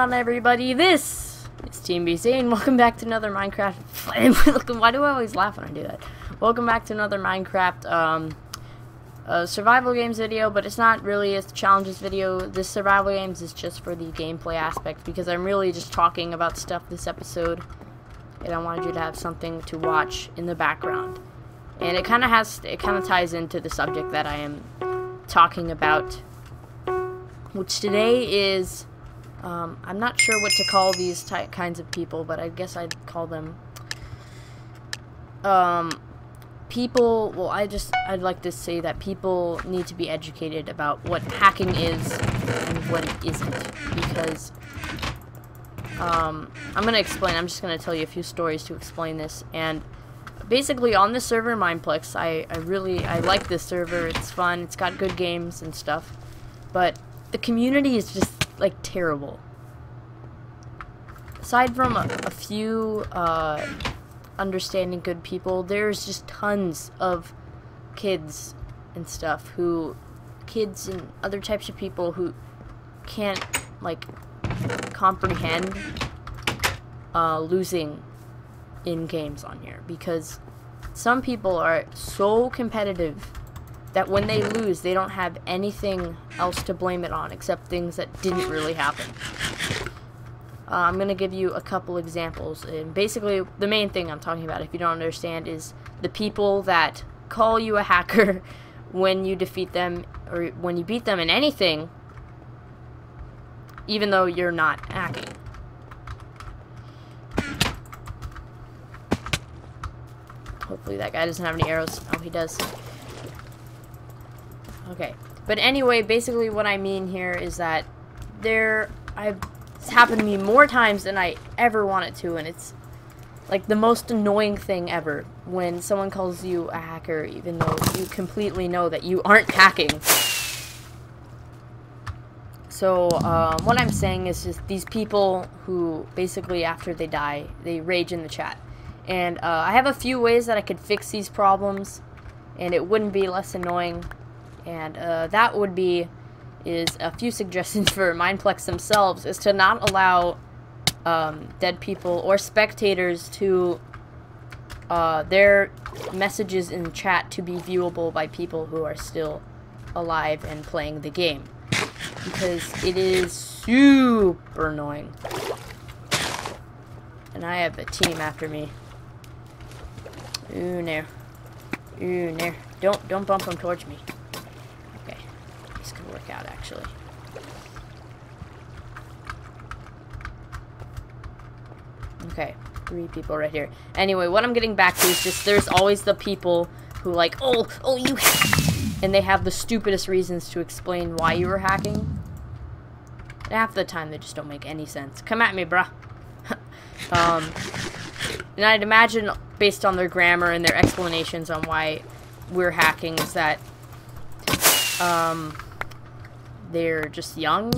on, everybody? This is Team BC, and welcome back to another Minecraft. Why do I always laugh when I do that? Welcome back to another Minecraft survival games video, but it's not really a challenges video. This survival games is just for the gameplay aspect, because I'm really just talking about stuff this episode, and I wanted you to have something to watch in the background. And it kind of ties into the subject that I am talking about, which today is, I'm not sure what to call these kinds of people, but I guess I'd call them, people, well, I'd like to say that people need to be educated about what hacking is and what it isn't, because, I'm gonna explain, I'm just gonna tell you a few stories to explain this. And basically, on this server, Mineplex, I like this server. It's fun, it's got good games and stuff, but the community is just, like, terrible. Aside from a few, understanding good people, there's just tons of kids and stuff kids and other types of people who can't, like, comprehend, losing in games on here, because some people are so competitive that when they lose, they don't have anything else to blame it on except things that didn't really happen. I'm gonna give you a couple examples, and basically the main thing I'm talking about, if you don't understand, is the people that call you a hacker when you defeat them, or when you beat them in anything, even though you're not hacking. Hopefully that guy doesn't have any arrows. Oh, he does. Okay. But anyway, basically what I mean here is that it's happened to me more times than I ever want it to, and it's like the most annoying thing ever when someone calls you a hacker even though you completely know that you aren't hacking. So, what I'm saying is just these people who basically after they die, they rage in the chat. And I have a few ways that I could fix these problems, and it wouldn't be less annoying. And that would be, is a few suggestions for Mineplex themselves, is to not allow dead people or spectators to, their messages in the chat to be viewable by people who are still alive and playing the game. Because it is super annoying. And I have a team after me. Ooh, no. Ooh, no. Don't bump them towards me. Okay. This could work out, actually. Okay. 3 people right here. Anyway, what I'm getting back to is just there's always the people who like, oh, you and they have the stupidest reasons to explain why you were hacking. And half the time, they just don't make any sense. Come at me, bruh. And I'd imagine, based on their grammar and their explanations on why we're hacking, is that they're just young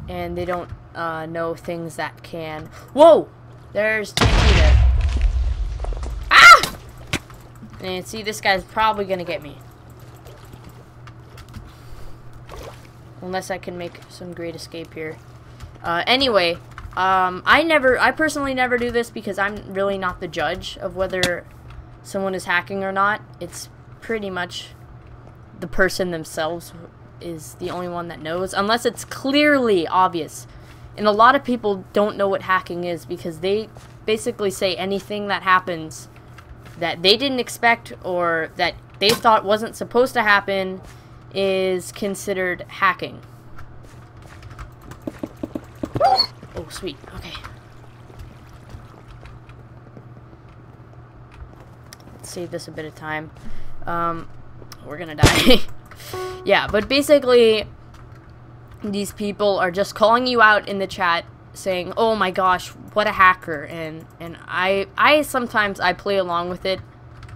and they don't know things that can. Whoa! There's TNT there. Ah! And see, this guy's probably gonna get me. Unless I can make some great escape here. Anyway. I personally never do this because I'm really not the judge of whether someone is hacking or not. It's pretty much the person themselves is the only one that knows, unless it's clearly obvious. And a lot of people don't know what hacking is because they basically say anything that happens that they didn't expect or that they thought wasn't supposed to happen is considered hacking. Oh, sweet. Okay. Let's save this a bit of time. We're gonna die. Yeah, but basically, these people are just calling you out in the chat, saying, "Oh my gosh, what a hacker!" And I sometimes play along with it,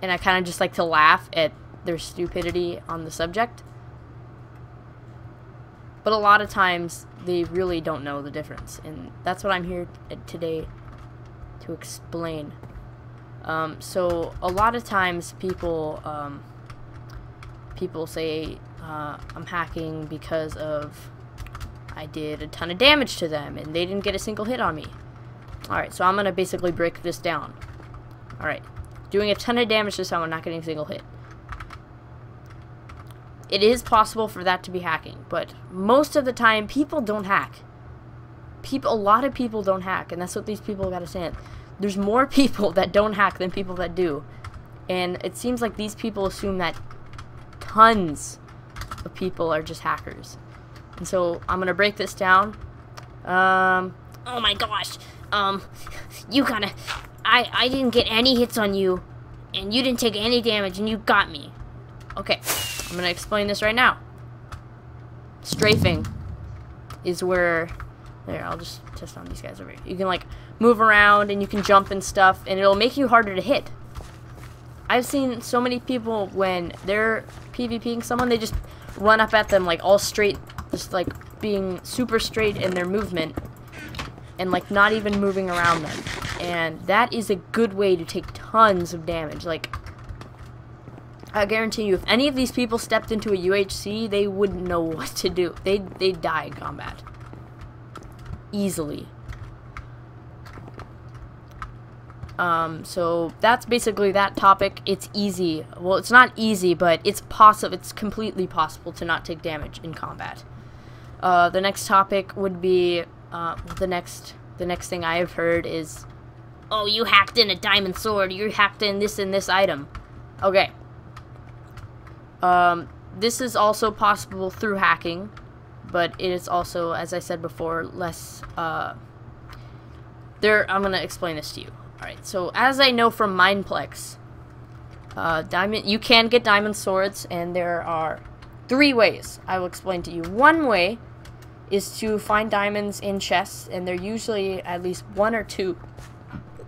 and I kind of just like to laugh at their stupidity on the subject. But a lot of times, they really don't know the difference, and that's what I'm here today to explain. So a lot of times people say I'm hacking because of I did a ton of damage to them, and they didn't get a single hit on me. Alright, so I'm gonna basically break this down. Alright, doing a ton of damage to someone, not getting a single hit. It is possible for that to be hacking, but most of the time, people don't hack. A lot of people don't hack, and that's what these people gotta stand. There's more people that don't hack than people that do. And it seems like these people assume that tons of people are just hackers. And so I'm gonna break this down. Oh my gosh. You kinda... I didn't get any hits on you, and you didn't take any damage, and you got me. Okay, I'm gonna explain this right now. Strafing is where... There, I'll just test on these guys over here. You can, like, move around, and you can jump and stuff, and it'll make you harder to hit. I've seen so many people, when they're PvPing someone, they just run up at them, like, all straight, just, like, being super straight in their movement, and, like, not even moving around them. And that is a good way to take tons of damage. Like, I guarantee you, if any of these people stepped into a UHC, they wouldn't know what to do. They'd die in combat. Easily. So that's basically that topic. It's easy. Well, it's not easy, but it's possible. It's completely possible to not take damage in combat. The next topic would be the next thing I have heard is, oh, you hacked in a diamond sword. You hacked in this and this item. Okay. This is also possible through hacking, but it is also, as I said before, less. I'm gonna explain this to you. Alright, so as I know from Mineplex, you can get diamond swords, and there are 3 ways I will explain to you. One way is to find diamonds in chests, and they're usually at least 1 or 2,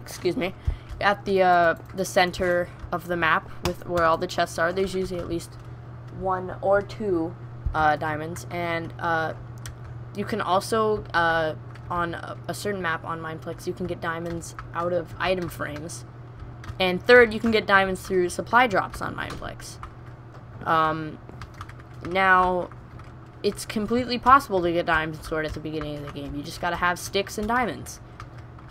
excuse me, at the center of the map with where all the chests are. There's usually at least 1 or 2 diamonds, and you can also on a certain map on Mineplex, you can get diamonds out of item frames. And third, you can get diamonds through supply drops on Mineplex. Now, it's completely possible to get diamond sword at the beginning of the game. You just gotta have sticks and diamonds.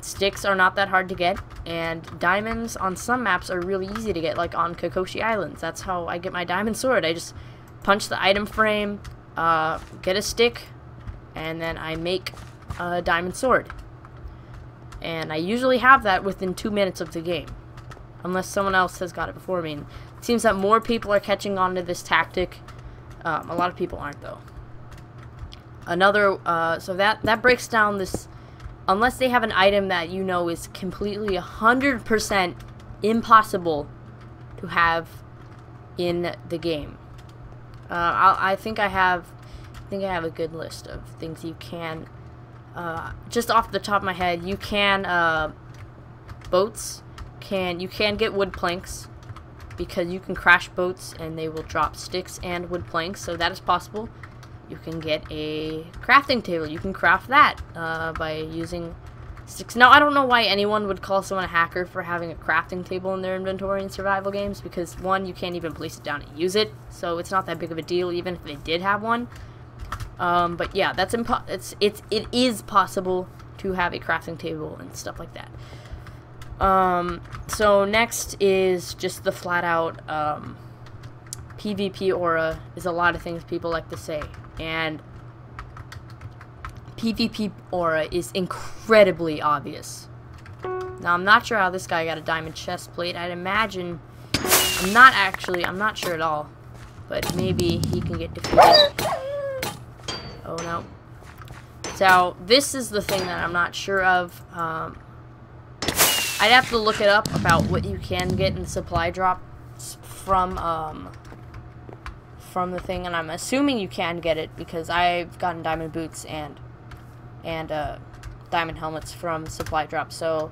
Sticks are not that hard to get, and diamonds on some maps are really easy to get, like on Kokoshi Islands. That's how I get my diamond sword. I just punch the item frame, get a stick, and then I make a diamond sword. And I usually have that within 2 minutes of the game, unless someone else has got it before me. And it seems that more people are catching on to this tactic. A lot of people aren't, though. So that breaks down this. Unless they have an item that you know is completely 100% impossible to have in the game. I think I have a good list of things you can. Just off the top of my head, you can boats. You can get wood planks, because you can crash boats and they will drop sticks and wood planks, so that is possible. You can get a crafting table. You can craft that by using sticks. Now, I don't know why anyone would call someone a hacker for having a crafting table in their inventory in survival games, because one, you can't even place it down and use it, so it's not that big of a deal even if they did have one. But yeah, it is possible to have a crafting table and stuff like that. So next is just the flat out PvP aura is a lot of things people like to say, and PvP aura is incredibly obvious. Now, I'm not sure how this guy got a diamond chest plate. I'd imagine, I'm not sure at all, but maybe he can get defeated. Oh no. So this is the thing that I'm not sure of. I'd have to look it up about what you can get in supply drops from the thing, and I'm assuming you can get it because I've gotten diamond boots and diamond helmets from supply drops, so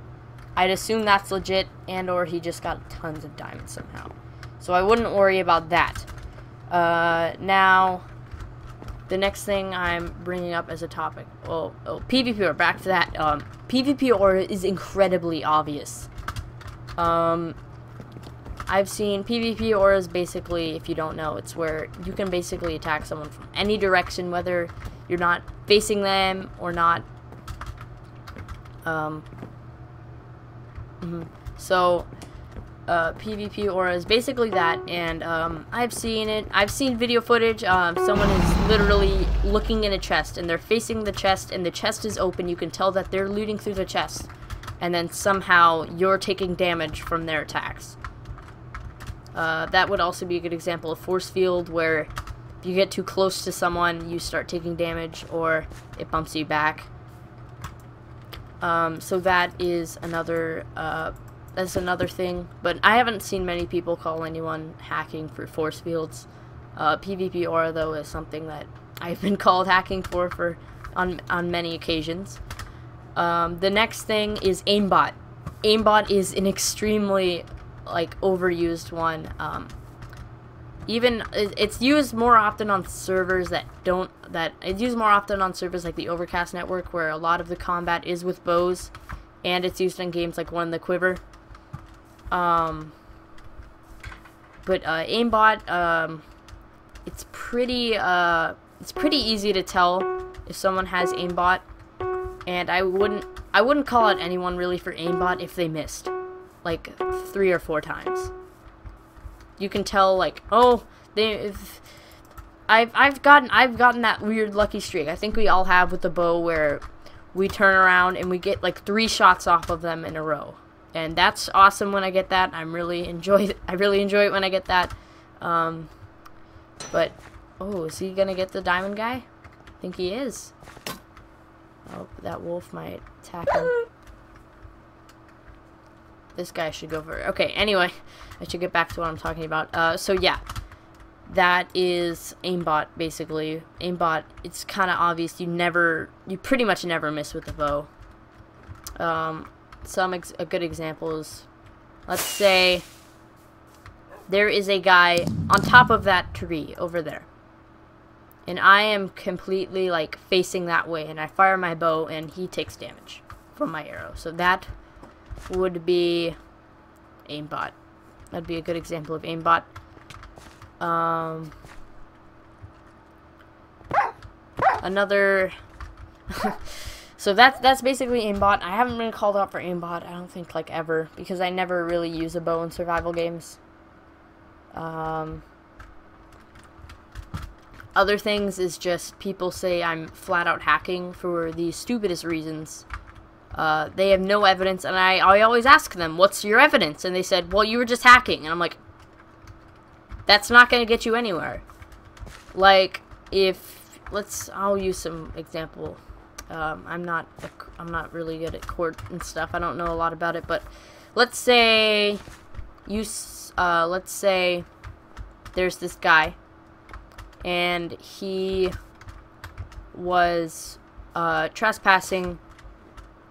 I'd assume that's legit, and or he just got tons of diamonds somehow. So I wouldn't worry about that. Now, the next thing I'm bringing up as a topic, PvP aura, back to that. PvP aura is incredibly obvious. I've seen PvP auras. Basically, if you don't know, it's where you can basically attack someone from any direction, whether you're not facing them or not. So PvP aura is basically that, and I've seen it. I've seen video footage. Someone is literally looking in a chest, and they're facing the chest, and the chest is open. You can tell that they're looting through the chest, and then somehow you're taking damage from their attacks. That would also be a good example of force field, where if you get too close to someone, you start taking damage, or it bumps you back. So that is another, that's another thing, but I haven't seen many people call anyone hacking for force fields. PvP aura, though, is something that I've been called hacking for on many occasions. The next thing is aimbot. Aimbot is an extremely, like, overused one. It's used more often on servers it's used more often on servers like the Overcast network, where a lot of the combat is with bows, and it's used in games like One in the Quiver. But aimbot, it's pretty easy to tell if someone has aimbot, and I wouldn't call out anyone really for aimbot if they missed like 3 or 4 times. You can tell, like, oh, I've gotten that weird lucky streak. I think we all have with the bow, where we turn around and we get like 3 shots off of them in a row, and that's awesome when I get that. I really enjoy it when I get that. But oh, is he gonna get the diamond guy? I think he is. Oh, that wolf might attack him. This guy should go for it. Okay, anyway, I should get back to what I'm talking about. So yeah, that is aimbot, basically. Aimbot, it's kind of obvious. You pretty much never miss with the bow. A good example is, let's say there is a guy on top of that tree over there, and I am completely, like, facing that way, and I fire my bow, and he takes damage from my arrow. So that would be aimbot. That'd be a good example of aimbot. Another so that's basically aimbot. I haven't been called out for aimbot, I don't think, like, ever, because I never really use a bow in survival games. Other things is just people say I'm flat out hacking for the stupidest reasons. They have no evidence, and I always ask them, what's your evidence? And they said, well, you were just hacking. And I'm like, that's not going to get you anywhere. Like, I'll use some example. I'm not really good at court and stuff. I don't know a lot about it, but let's say let's say there's this guy, and he was trespassing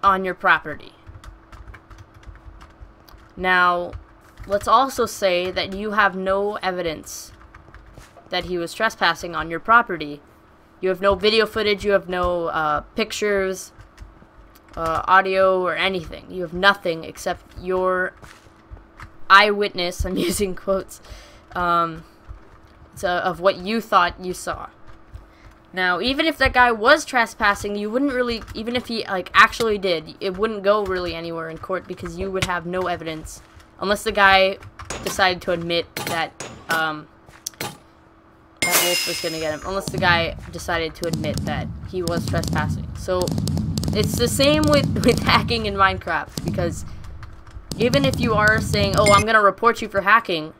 on your property. Now, let's also say that you have no evidence that he was trespassing on your property. You have no video footage, you have no pictures, audio, or anything. You have nothing except your eyewitness, I'm using quotes, of what you thought you saw. Now, even if that guy was trespassing, you wouldn't really, even if he, like, actually did, it wouldn't go really anywhere in court, because you would have no evidence, unless the guy decided to admit that, that wolf was gonna get him, unless the guy decided to admit that he was trespassing. So, it's the same with hacking in Minecraft, because even if you are saying, oh, I'm gonna report you for hacking,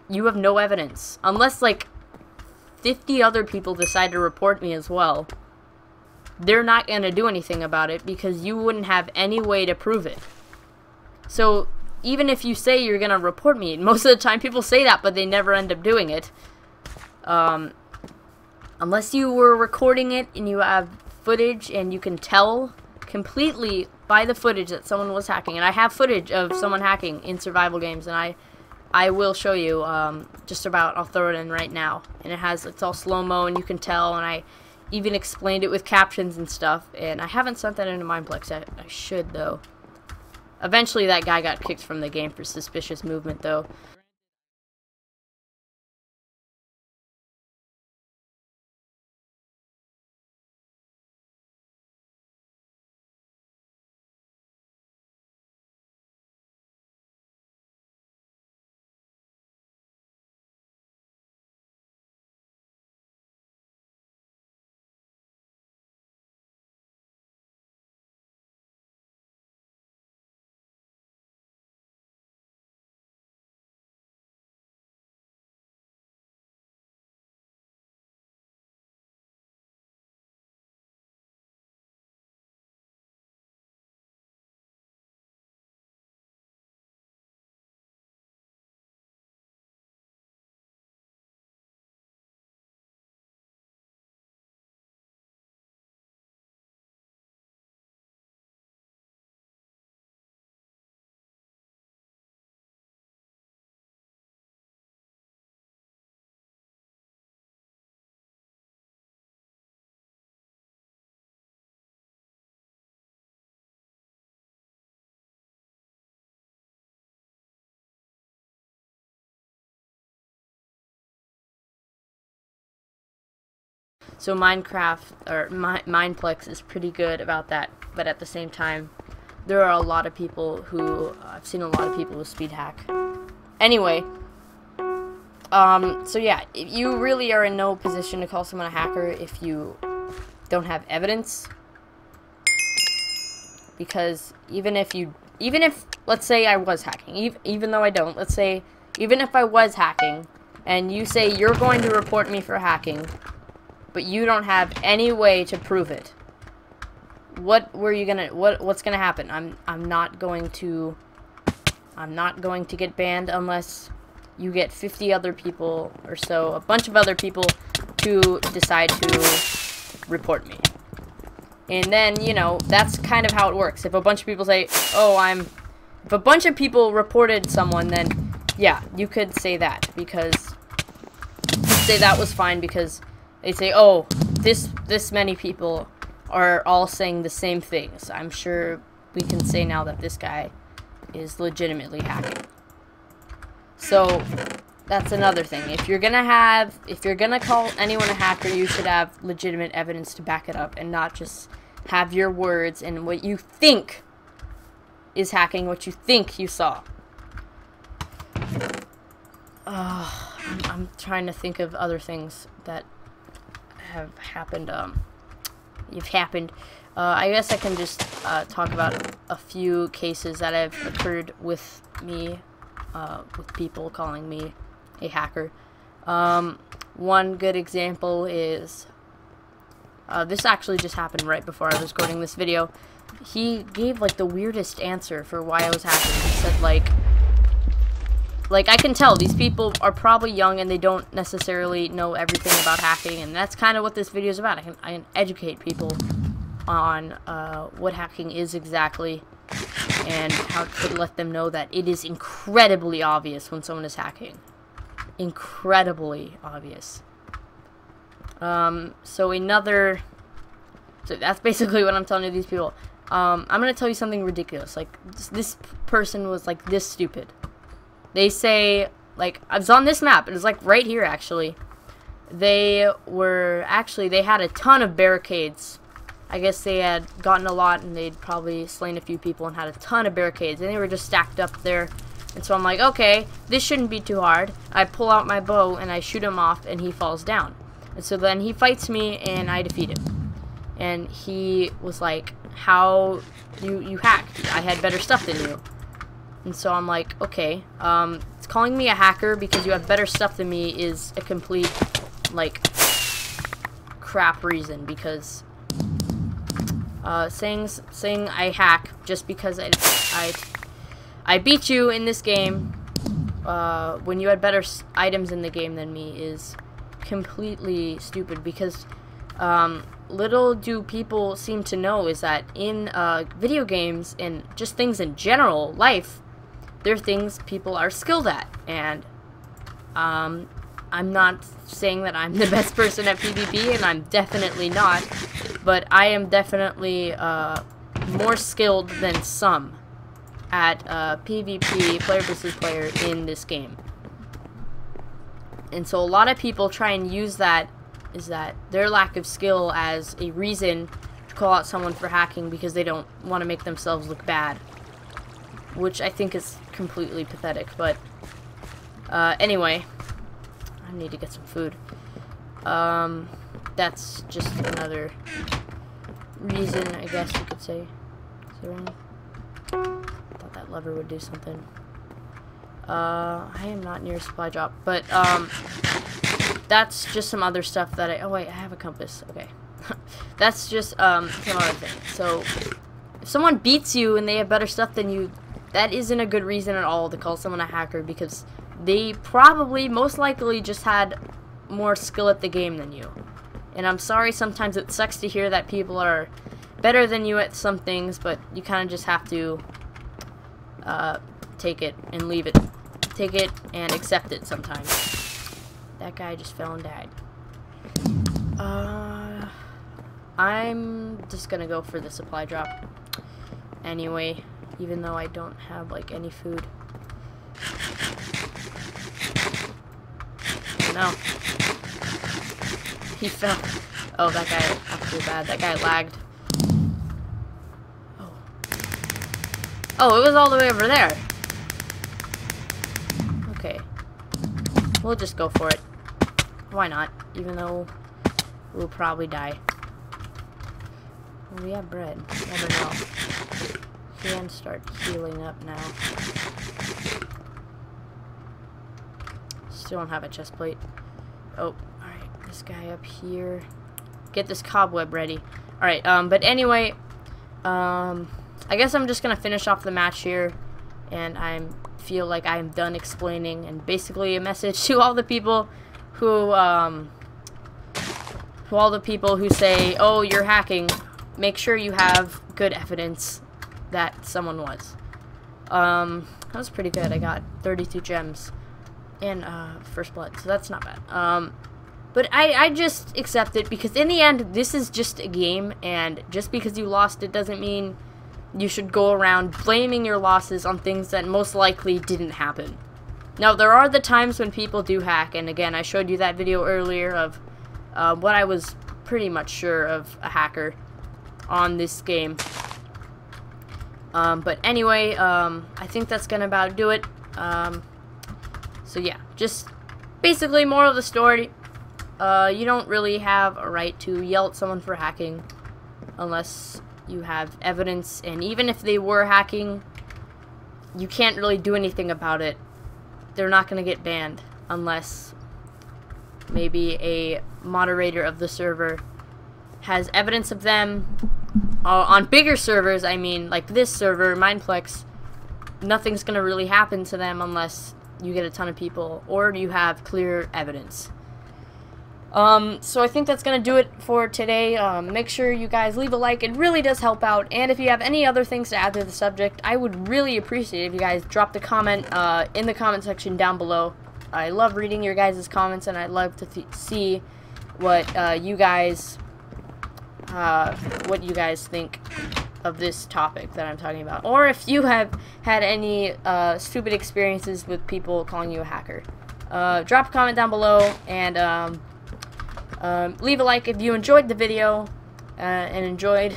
you have no evidence, unless, like, 50 other people decide to report me as well. They're not going to do anything about it, because you wouldn't have any way to prove it. So even if you say you're going to report me, most of the time people say that, but they never end up doing it. Unless you were recording it and you have footage and you can tell completely by the footage that someone was hacking. And I have footage of someone hacking in survival games, and I will show you, just about, I'll throw it in right now, and it's all slow-mo, and you can tell, and I even explained it with captions and stuff, and I haven't sent that into Mineplex. I should, though. Eventually that guy got kicked from the game for suspicious movement, though. So Minecraft, or Mineplex is pretty good about that, but at the same time, there are a lot of people who, I've seen a lot of people who speed hack. Anyway, so yeah, you really are in no position to call someone a hacker if you don't have evidence. Because even if, let's say I was hacking, even though I don't, let's say, even if I was hacking, and you say you're going to report me for hacking, but you don't have any way to prove it, what's gonna happen? I'm not going to get banned unless you get 50 other people or so, a bunch of other people, to decide to report me. And then, you know, that's kind of how it works. If a bunch of people say, oh, if a bunch of people reported someone, then yeah, you could say that, because you'd say that was fine, because they say, oh, this many people are all saying the same things. I'm sure we can say now that this guy is legitimately hacking. So that's another thing. If you're gonna call anyone a hacker, you should have legitimate evidence to back it up, and not just have your words and what you think is hacking, what you think you saw. I'm trying to think of other things that have happened. I guess I can just talk about a few cases that have occurred with me, with people calling me a hacker. One good example is, this actually just happened right before I was recording this video. He gave, like, the weirdest answer for why I was hacking. He said, like, I can tell these people are probably young and they don't necessarily know everything about hacking, and that's kind of what this video is about. I can educate people on what hacking is exactly, and how to let them know that it is incredibly obvious when someone is hacking. Incredibly obvious. So that's basically what I'm telling you these people. I'm gonna tell you something ridiculous. Like, this person was, like, this stupid. They say, like, I was on this map, it was, like, right here, actually. They had a ton of barricades. I guess they had gotten a lot, and they'd probably slain a few people and had a ton of barricades, and they were just stacked up there. And so I'm like, okay, this shouldn't be too hard. I pull out my bow, and I shoot him off, and he falls down. And so then he fights me, and I defeat him. And he was like, how you hacked? I had better stuff than you. And so I'm like, okay, calling me a hacker because you have better stuff than me is a complete, like, crap reason, because saying I hack just because I beat you in this game when you had better items in the game than me is completely stupid, because little do people seem to know is that in video games and just things in general life, there are things people are skilled at, and I'm not saying that I'm the best person at PvP, and I'm definitely not, but I am definitely more skilled than some at PvP, player versus player, in this game. And so a lot of people try and use that, their lack of skill as a reason to call out someone for hacking because they don't want to make themselves look bad. Which I think is completely pathetic, but anyway, I need to get some food. That's just another reason, I guess you could say. Is there any? Thought that lever would do something. I am not near a supply drop, but that's just some other stuff that oh wait, I have a compass. Okay. That's just some other thing. So if someone beats you and they have better stuff than you, that isn't a good reason at all to call someone a hacker, because they probably, most likely, just had more skill at the game than you. And I'm sorry, sometimes it sucks to hear that people are better than you at some things, but you kind of just have to take it and leave it. Take it and accept it sometimes. That guy just fell and died. I'm just gonna go for the supply drop anyway, even though I don't have like any food. No. He fell. Oh, that guy actually bad. That guy lagged. Oh. Oh, it was all the way over there. Okay. We'll just go for it. Why not? Even though we'll probably die. Well, we have bread. Never know. Can start healing up now. Still don't have a chest plate. Oh, alright. This guy up here. Get this cobweb ready. Alright, but anyway, I guess I'm just gonna finish off the match here, and I feel like I'm done explaining, and basically a message to all the people who say, oh, you're hacking. Make sure you have good evidence that someone was. That was pretty good. I got 32 gems and first blood, so that's not bad. But I just accept it, because in the end, this is just a game, and just because you lost, it doesn't mean you should go around blaming your losses on things that most likely didn't happen. Now, there are the times when people do hack, and again, I showed you that video earlier of what I was pretty much sure of a hacker on this game. But anyway, I think that's gonna about do it. So yeah, just basically moral of the story, you don't really have a right to yell at someone for hacking unless you have evidence, and even if they were hacking, you can't really do anything about it. They're not gonna get banned unless maybe a moderator of the server has evidence of them. On bigger servers, I mean, like this server, Mineplex, nothing's gonna really happen to them unless you get a ton of people or you have clear evidence. So I think that's gonna do it for today. Make sure you guys leave a like. It really does help out. And if you have any other things to add to the subject, I would really appreciate it if you guys dropped a comment in the comment section down below. I love reading your guys' comments, and I'd love to see what you guys think of this topic that I'm talking about, or if you have had any stupid experiences with people calling you a hacker. Drop a comment down below, and leave a like if you enjoyed the video and enjoyed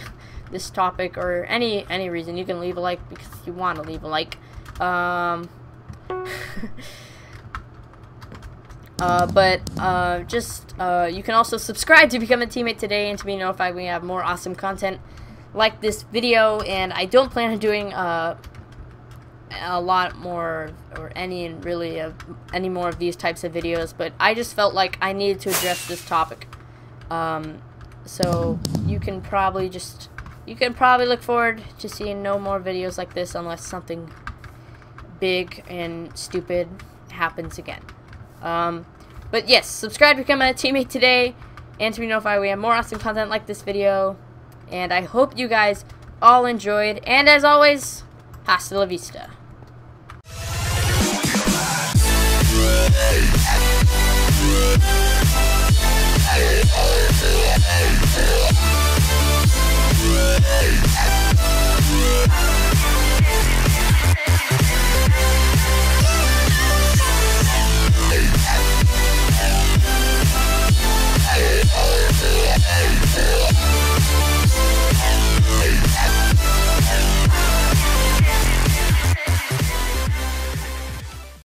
this topic, or any reason. You can leave a like because you want to leave a like. You can also subscribe to become a teammate today and to be notified when we have more awesome content like this video. And I don't plan on doing a lot more, or any more of these types of videos, but I just felt like I needed to address this topic. So you can probably look forward to seeing no more videos like this unless something big and stupid happens again. But yes, subscribe to become a teammate today, and to be notified when we have more awesome content like this video. And I hope you guys all enjoyed, and as always, hasta la vista.